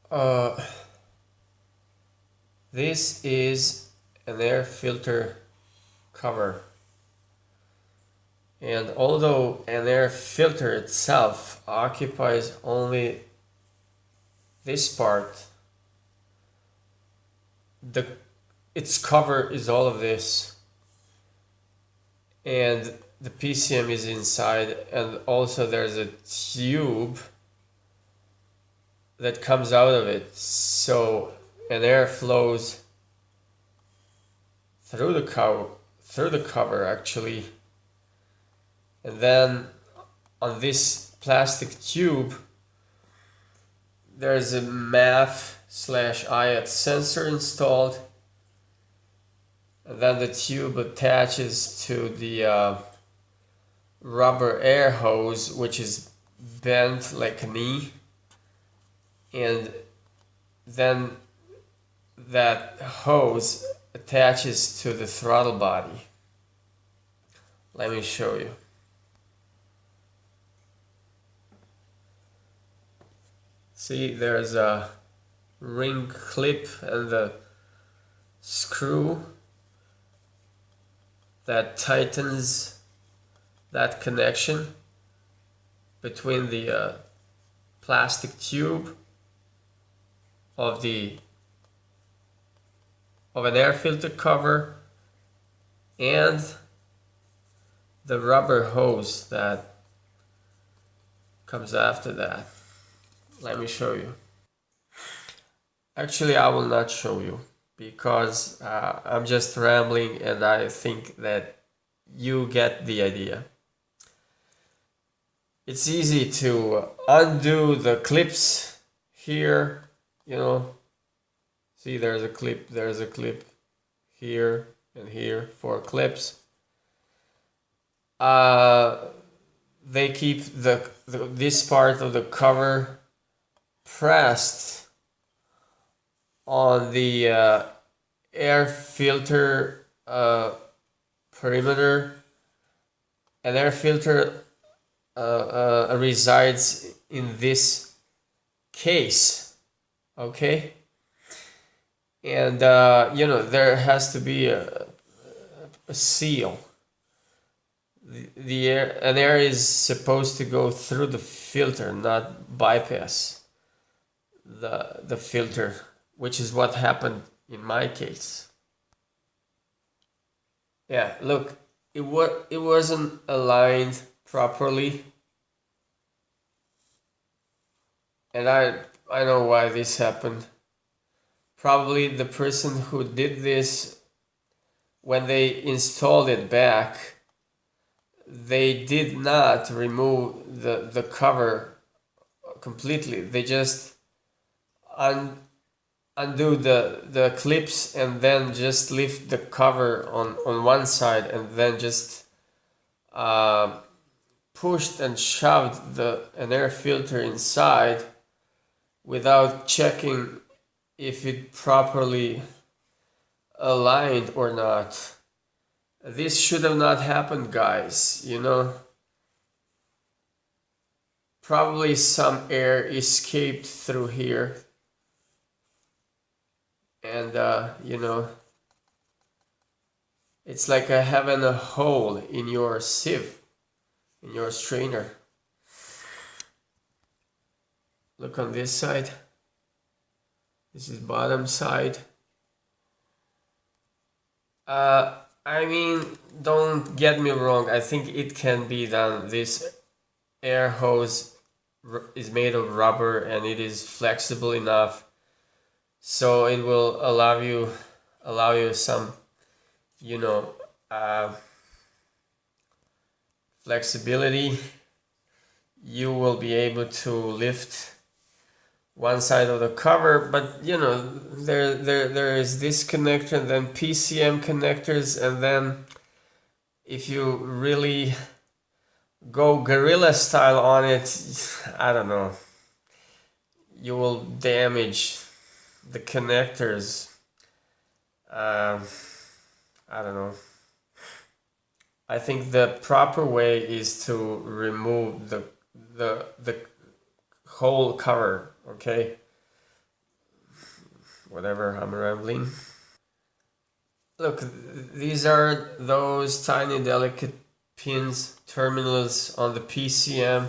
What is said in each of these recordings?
Uh, this is an air filter cover, and although an air filter itself occupies only this part, the its cover is all of this, and the PCM is inside, and also there's a tube that comes out of it, so an air flows through the cover actually, and then on this plastic tube there's a MAF/IAT sensor installed, and then the tube attaches to the rubber air hose, which is bent like a knee, and then that hose attaches to the throttle body. Let me show you. See, there's a ring clip and the screw that tightens that connection between the plastic tube of an air filter cover and the rubber hose that comes after that. Let me show you. Actually, I will not show you because I'm just rambling, and I think that you get the idea. It's easy to undo the clips here, you know. See, there's a clip here and here, 4 clips. They keep this part of the cover pressed on the air filter perimeter. An air filter resides in this case, okay? And there has to be a seal. An air is supposed to go through the filter, not bypass the filter, which is what happened in my case. Yeah, look, it wasn't aligned properly, and I know why this happened. Probably the person who did this, when they installed it back, they did not remove the cover completely. They just undo the clips and then just lift the cover on one side, and then just pushed and shoved an air filter inside without checking if it properly aligned or not. This should have not happened, guys, you know. Probably some air escaped through here, and it's like having a hole in your sieve, in your strainer. Look on this side. This is bottom side. I mean, don't get me wrong, I think it can be done. This air hose is made of rubber and it is flexible enough, so it will allow you some, flexibility. You will be able to lift one side of the cover, but there is this connector and then PCM connectors, and then if you really go guerrilla style on it, I don't know, you will damage the connectors. I don't know. I think the proper way is to remove the whole cover, okay? whatever, I'm rambling. Look, these are those tiny delicate pins, terminals on the PCM,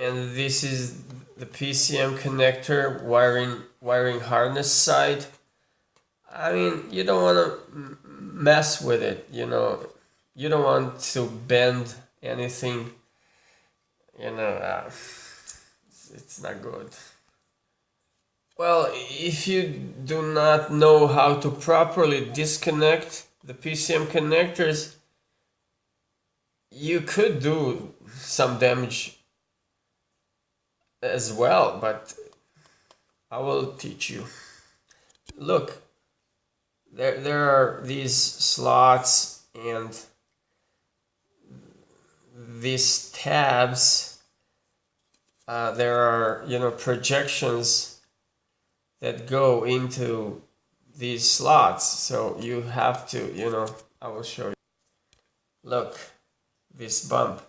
and this is the PCM connector wiring harness side. I mean, you don't want to mess with it, you know. You don't want to bend anything, you know. It's not good. Well, if you do not know how to properly disconnect the PCM connectors, you could do some damage as well, but I will teach you. Look, there are these slots and these tabs. There are, you know, projections that go into these slots, so you have to, you know, I will show you. Look, this bump.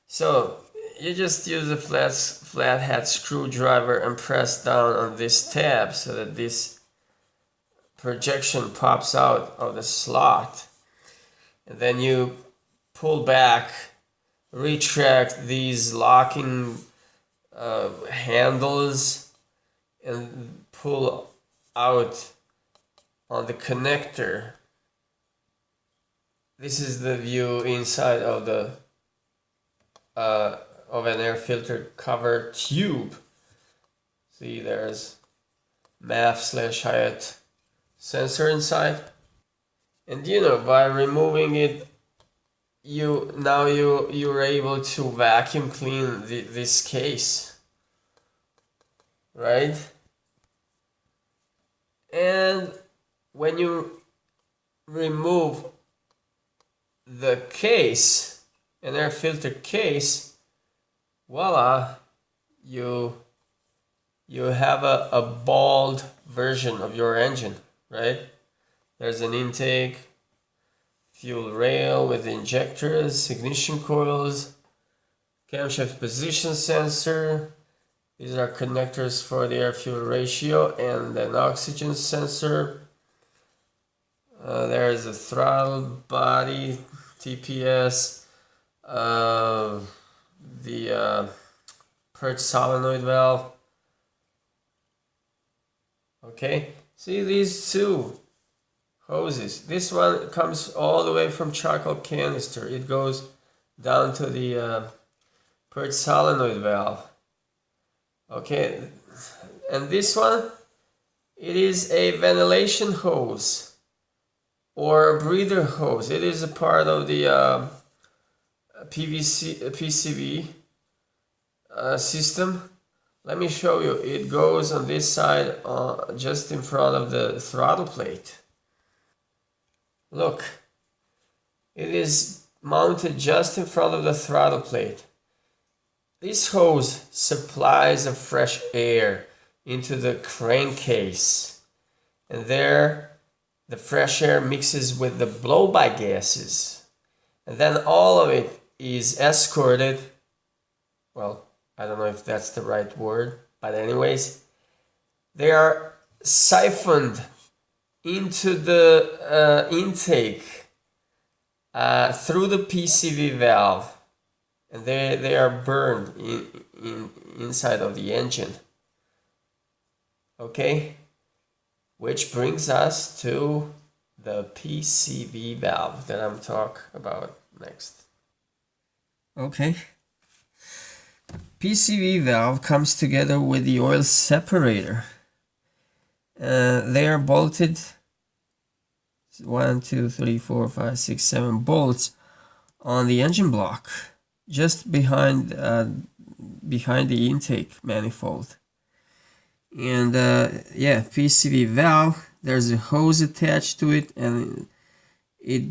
So you just use a flathead screwdriver and press down on this tab so that this projection pops out of the slot, and then you pull back, retract these locking handles, and pull out on the connector. This is the view inside of the of an air filter cover tube. See, there's MAF/Hyatt sensor inside, and you know, by removing it, you're able to vacuum clean this case, right? And when you remove the case, an air filter case, voila, you have a bald version of your engine, right? There's an intake, fuel rail with injectors, ignition coils, camshaft position sensor. These are connectors for the air-fuel ratio and an oxygen sensor. There is a throttle body, TPS, the purge solenoid valve. Okay, see these two hoses. This one comes all the way from charcoal canister. It goes down to the purge solenoid valve. Okay, and this one, it is a ventilation hose or a breather hose. It is a part of the PCV system. Let me show you. It goes on this side, just in front of the throttle plate. Look, it is mounted just in front of the throttle plate. This hose supplies of fresh air into the crankcase, and there the fresh air mixes with the blow-by gases, and then all of it is escorted, well, I don't know if that's the right word, but anyways, they are siphoned into the intake through the PCV valve, and they are burned inside of the engine. Okay, which brings us to the PCV valve that I'm talking about next. Okay, PCV valve comes together with the oil separator. They are bolted 1, 2, 3, 4, 5, 6, 7 bolts on the engine block, just behind the intake manifold. And yeah, PCV valve, there's a hose attached to it, and it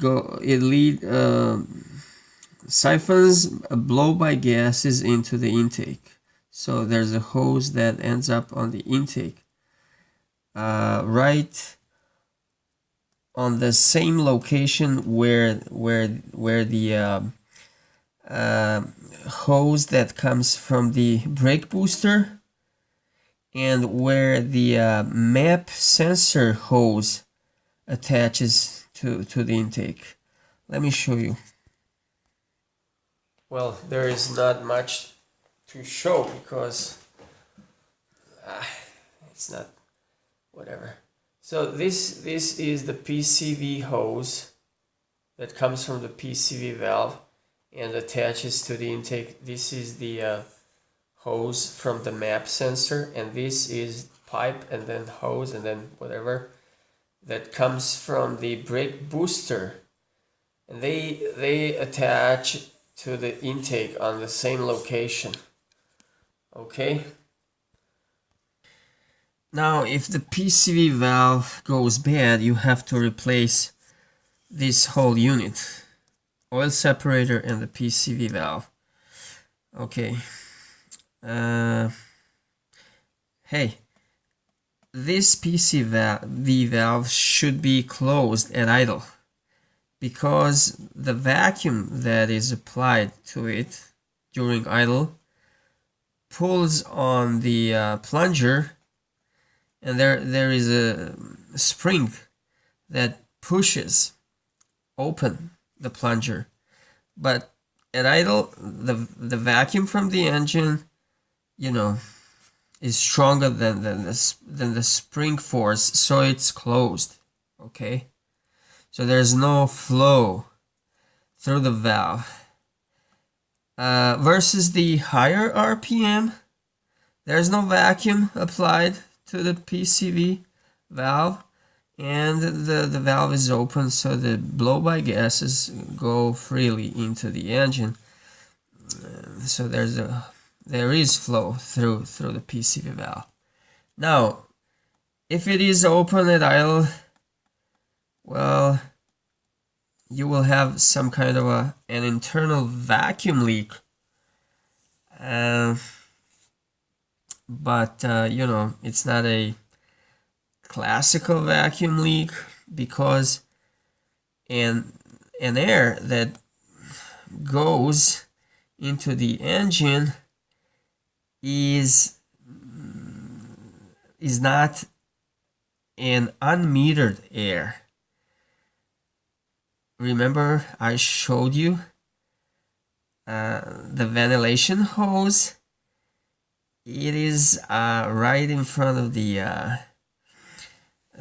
siphons blow-by gases into the intake. So there's a hose that ends up on the intake, right on the same location where the hose that comes from the brake booster and where the map sensor hose attaches to the intake. Let me show you. Well, there is not much to show because it's not whatever. So this is the PCV hose that comes from the PCV valve and attaches to the intake. This is the hose from the map sensor, and this is pipe and then hose and then whatever that comes from the brake booster, and they attach to the intake on the same location. Okay. Now, if the PCV valve goes bad, you have to replace this whole unit, oil separator and the PCV valve. Okay. Hey, this PCV valve should be closed at idle because the vacuum that is applied to it during idle pulls on the plunger, and there is a spring that pushes open the plunger. But at idle, the vacuum from the engine, you know, is stronger than the spring force, so it's closed. Okay, so there's no flow through the valve. Versus the higher RPM, there's no vacuum applied to the PCV valve, and the valve is open, so the blow-by gases go freely into the engine. So there is flow through the PCV valve. Now, if it is open at idle, well, you will have some kind of an internal vacuum leak. But you know, it's not a classical vacuum leak because an air that goes into the engine is not an unmetered air. Remember I showed you the ventilation hose? It is right in front of the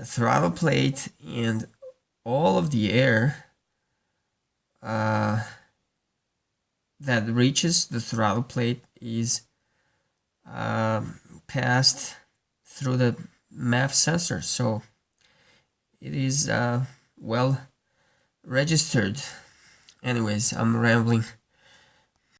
throttle plate, and all of the air that reaches the throttle plate is passed through the MAF sensor, so it is well registered. Anyways, I'm rambling.